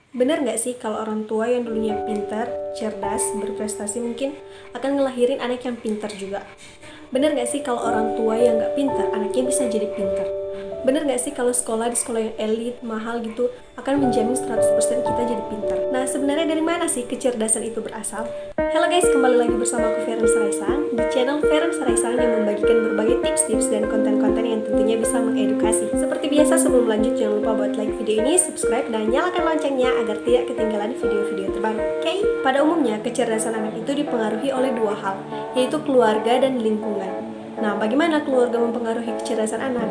Bener nggak sih kalau orang tua yang dulunya pintar, cerdas, berprestasi mungkin akan ngelahirin anak yang pintar juga? Bener nggak sih kalau orang tua yang nggak pintar, anaknya bisa jadi pintar? Bener nggak sih kalau sekolah di sekolah yang elit, mahal gitu, akan menjamin 100% kita jadi pintar? Nah, sebenarnya dari mana sih kecerdasan itu berasal? Halo guys, kembali lagi bersama aku Feren Saraisang di channel Feren Saraisang yang membagikan berbagai tips-tips dan konten-konten yang tentunya bisa mengedukasi. Seperti biasa, sebelum lanjut jangan lupa buat like video ini, subscribe, dan nyalakan loncengnya agar tidak ketinggalan video-video terbaru. Oke? Pada umumnya, kecerdasan anak itu dipengaruhi oleh dua hal, yaitu keluarga dan lingkungan. Nah, bagaimana keluarga mempengaruhi kecerdasan anak?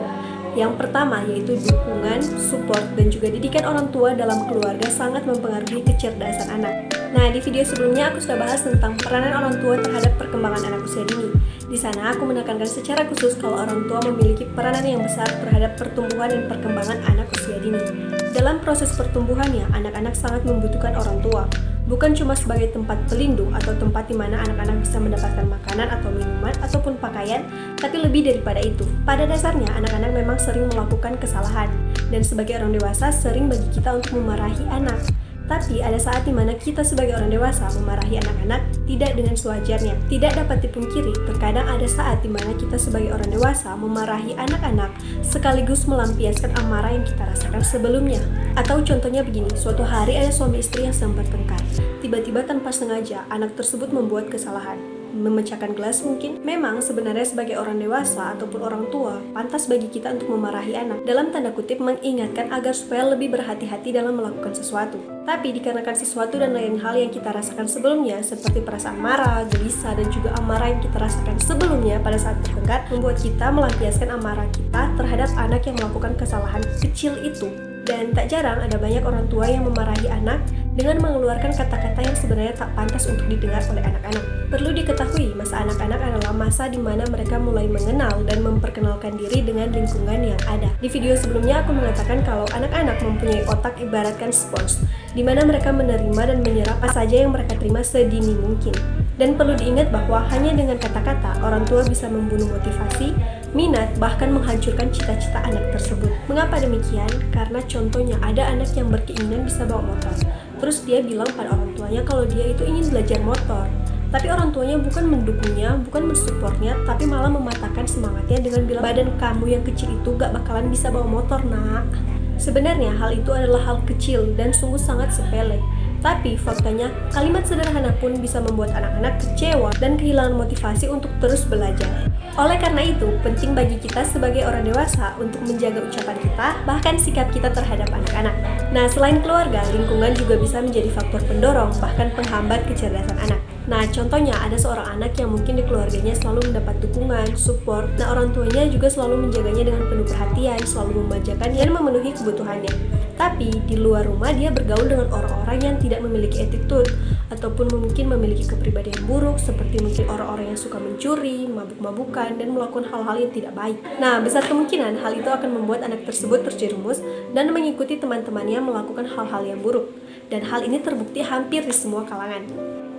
Yang pertama yaitu dukungan, support, dan juga didikan orang tua dalam keluarga sangat mempengaruhi kecerdasan anak. Nah, di video sebelumnya aku sudah bahas tentang peranan orang tua terhadap perkembangan anak usia dini. Di sana aku menekankan secara khusus kalau orang tua memiliki peranan yang besar terhadap pertumbuhan dan perkembangan anak usia dini. Dalam proses pertumbuhannya, anak-anak sangat membutuhkan orang tua. Bukan cuma sebagai tempat pelindung atau tempat di mana anak-anak bisa mendapatkan makanan atau minuman ataupun pakaian, tapi lebih daripada itu. Pada dasarnya, anak-anak memang sering melakukan kesalahan, dan sebagai orang dewasa sering bagi kita untuk memarahi anak. Tapi ada saat di mana kita sebagai orang dewasa memarahi anak-anak tidak dengan sewajarnya. Tidak dapat dipungkiri, terkadang ada saat di mana kita sebagai orang dewasa memarahi anak-anak sekaligus melampiaskan amarah yang kita rasakan sebelumnya. Atau contohnya begini, suatu hari ada suami istri yang sedang bertengkar. Tiba-tiba tanpa sengaja, anak tersebut membuat kesalahan. Memecahkan gelas mungkin. Memang sebenarnya sebagai orang dewasa ataupun orang tua, pantas bagi kita untuk memarahi anak. Dalam tanda kutip mengingatkan agar supaya lebih berhati-hati dalam melakukan sesuatu. Tapi dikarenakan sesuatu dan lain hal yang kita rasakan sebelumnya, seperti perasaan marah, gelisah, dan juga amarah yang kita rasakan sebelumnya pada saat bertengkar, membuat kita melampiaskan amarah kita terhadap anak yang melakukan kesalahan kecil itu. Dan tak jarang ada banyak orang tua yang memarahi anak dengan mengeluarkan kata-kata yang sebenarnya tak pantas untuk didengar oleh anak-anak. Perlu diketahui, masa anak-anak adalah masa di mana mereka mulai mengenal dan memperkenalkan diri dengan lingkungan yang ada. Di video sebelumnya aku mengatakan kalau anak-anak mempunyai otak ibaratkan spons, di mana mereka menerima dan menyerap apa saja yang mereka terima sedini mungkin. Dan perlu diingat bahwa hanya dengan kata-kata, orang tua bisa membunuh motivasi, minat, bahkan menghancurkan cita-cita anak tersebut. Mengapa demikian? Karena contohnya ada anak yang berkeinginan bisa bawa motor. Terus dia bilang pada orang tuanya kalau dia itu ingin belajar motor. Tapi orang tuanya bukan mendukungnya, bukan mensupportnya, tapi malah mematahkan semangatnya dengan bilang, badan kamu yang kecil itu gak bakalan bisa bawa motor, nak. Sebenarnya hal itu adalah hal kecil dan sungguh sangat sepele. Tapi faktanya, kalimat sederhana pun bisa membuat anak-anak kecewa dan kehilangan motivasi untuk terus belajar. Oleh karena itu, penting bagi kita sebagai orang dewasa untuk menjaga ucapan kita, bahkan sikap kita terhadap anak-anak. Nah, selain keluarga, lingkungan juga bisa menjadi faktor pendorong, bahkan penghambat kecerdasan anak. Nah, contohnya ada seorang anak yang mungkin di keluarganya selalu mendapat dukungan, support. Nah, orang tuanya juga selalu menjaganya dengan penuh perhatian, selalu membajakannya dan memenuhi kebutuhannya. Tapi di luar rumah dia bergaul dengan orang-orang yang tidak memiliki attitude ataupun mungkin memiliki kepribadian buruk, seperti mungkin orang-orang yang suka mencuri, mabuk-mabukan, dan melakukan hal-hal yang tidak baik. Nah, besar kemungkinan hal itu akan membuat anak tersebut terjerumus dan mengikuti teman-temannya melakukan hal-hal yang buruk. Dan hal ini terbukti hampir di semua kalangan.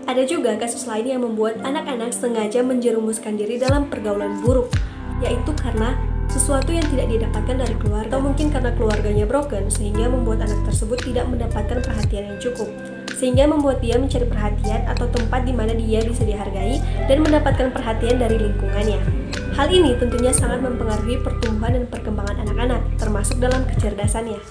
Ada juga kasus lain yang membuat anak-anak sengaja menjerumuskan diri dalam pergaulan buruk, yaitu karena sesuatu yang tidak didapatkan dari keluarga, atau mungkin karena keluarganya broken, sehingga membuat anak tersebut tidak mendapatkan perhatian yang cukup, sehingga membuat dia mencari perhatian atau tempat di mana dia bisa dihargai dan mendapatkan perhatian dari lingkungannya. Hal ini tentunya sangat mempengaruhi pertumbuhan dan perkembangan anak-anak, termasuk dalam kecerdasannya.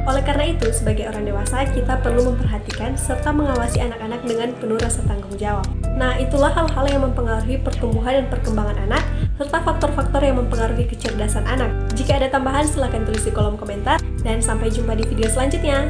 Oleh karena itu, sebagai orang dewasa, kita perlu memperhatikan serta mengawasi anak-anak dengan penuh rasa tanggung jawab. Nah, itulah hal-hal yang mempengaruhi pertumbuhan dan perkembangan anak, serta faktor-faktor yang mempengaruhi kecerdasan anak. Jika ada tambahan, silahkan tulis di kolom komentar, dan sampai jumpa di video selanjutnya.